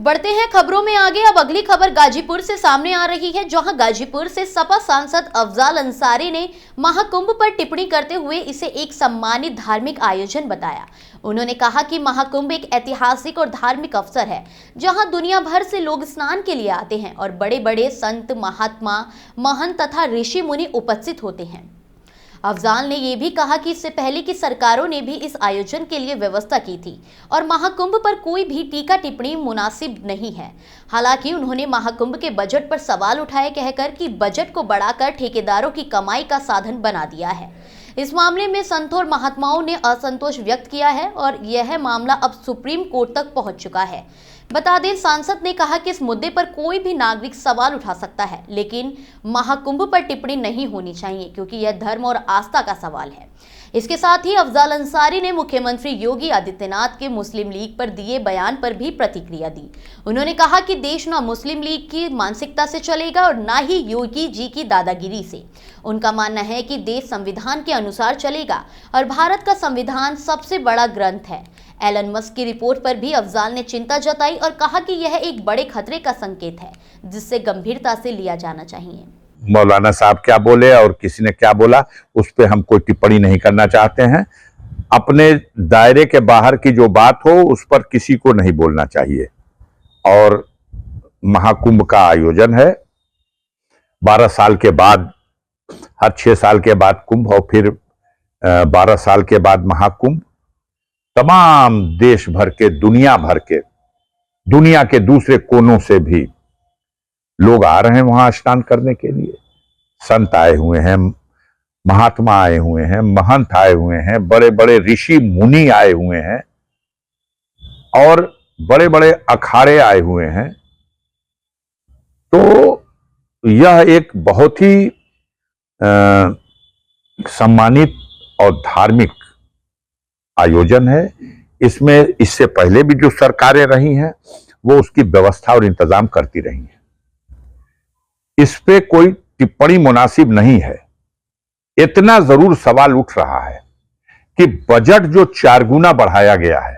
बढ़ते हैं खबरों में आगे। अब अगली खबर गाजीपुर से सामने आ रही है, जहां गाजीपुर से सपा सांसद अफजाल अंसारी ने महाकुंभ पर टिप्पणी करते हुए इसे एक सम्मानित धार्मिक आयोजन बताया। उन्होंने कहा कि महाकुंभ एक ऐतिहासिक और धार्मिक अवसर है, जहां दुनिया भर से लोग स्नान के लिए आते हैं और बड़े बड़े संत, महात्मा, महंत तथा ऋषि मुनि उपस्थित होते हैं। अफजाल ने यह भी कहा कि इससे पहले की सरकारों ने भी इस आयोजन के लिए व्यवस्था की थी और महाकुंभ पर कोई भी टीका टिप्पणी मुनासिब नहीं है। हालांकि उन्होंने महाकुंभ के बजट पर सवाल उठाए, कहकर कि बजट को बढ़ाकर ठेकेदारों की कमाई का साधन बना दिया है। इस मामले में संतों और महात्माओं ने असंतोष व्यक्त किया है और यह मामला अब सुप्रीम कोर्ट तक पहुंच चुका है। बता दें, सांसद ने कहा कि इस मुद्दे पर कोई भी नागरिक सवाल उठा सकता है, लेकिन महाकुंभ पर टिप्पणी नहीं होनी चाहिए, क्योंकि यह धर्म और आस्था का सवाल है। इसके साथ ही अफजाल अंसारी ने मुख्यमंत्री योगी आदित्यनाथ के मुस्लिम लीग पर दिए बयान पर भी प्रतिक्रिया दी। उन्होंने कहा कि देश न मुस्लिम लीग की मानसिकता से चलेगा और न ही योगी जी की दादागिरी से। उनका मानना है कि देश संविधान के अनुसार चलेगा और भारत का संविधान सबसे बड़ा ग्रंथ है। एलन मस्क की रिपोर्ट पर भी अफजाल ने चिंता जताई और कहा कि यह एक बड़े खतरे का संकेत है, जिससे गंभीरता से लिया जाना चाहिए। मौलाना साहब क्या बोले और किसी ने क्या बोला, उस पर हम कोई टिप्पणी नहीं करना चाहते हैं। अपने दायरे के बाहर की जो बात हो उस पर किसी को नहीं बोलना चाहिए। और महाकुंभ का आयोजन है, 12 साल के बाद, हर 6 साल के बाद कुंभ और फिर 12 साल के बाद महाकुंभ। तमाम देश भर के, दुनिया के दूसरे कोनों से भी लोग आ रहे हैं वहां स्नान करने के लिए। संत आए हुए हैं, महात्मा आए हुए हैं, महंत आए हुए हैं, बड़े बड़े ऋषि मुनि आए हुए हैं और बड़े बड़े अखाड़े आए हुए हैं। तो यह एक बहुत ही सम्मानित और धार्मिक आयोजन है। इसमें इससे पहले भी जो सरकारें रही हैं वो उसकी व्यवस्था और इंतजाम करती रही हैं। इस पे कोई टिप्पणी मुनासिब नहीं है। इतना जरूर सवाल उठ रहा है कि बजट जो 4 गुना बढ़ाया गया है,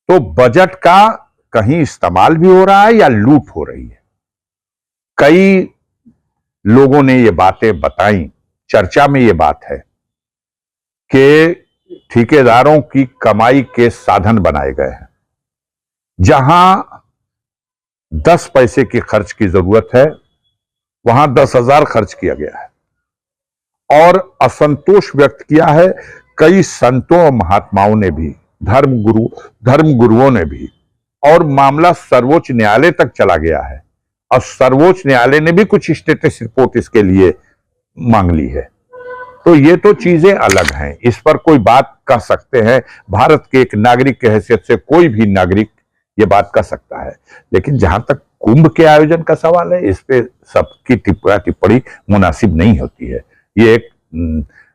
तो बजट का कहीं इस्तेमाल भी हो रहा है या लूट हो रही है। कई लोगों ने ये बातें बताई, चर्चा में ये बात है कि ठेकेदारों की कमाई के साधन बनाए गए हैं। जहां 10 पैसे की खर्च की जरूरत है, वहां 10,000 खर्च किया गया है। और असंतोष व्यक्त किया है कई संतों और महात्माओं ने भी, धर्म गुरुओं ने भी। और मामला सर्वोच्च न्यायालय तक चला गया है और सर्वोच्च न्यायालय ने भी कुछ स्टेटस रिपोर्ट इसके लिए मांग ली है। तो ये तो चीजें अलग हैं, इस पर कोई बात कह सकते हैं। भारत के एक नागरिक की हैसियत से कोई भी नागरिक ये बात कर सकता है। लेकिन जहां तक कुंभ के आयोजन का सवाल है, इस पे सबकी टिप्पणी मुनासिब नहीं होती है। ये एक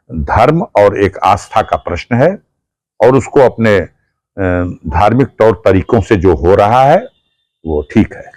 धर्म और एक आस्था का प्रश्न है और उसको अपने धार्मिक तौर तरीकों से जो हो रहा है वो ठीक है।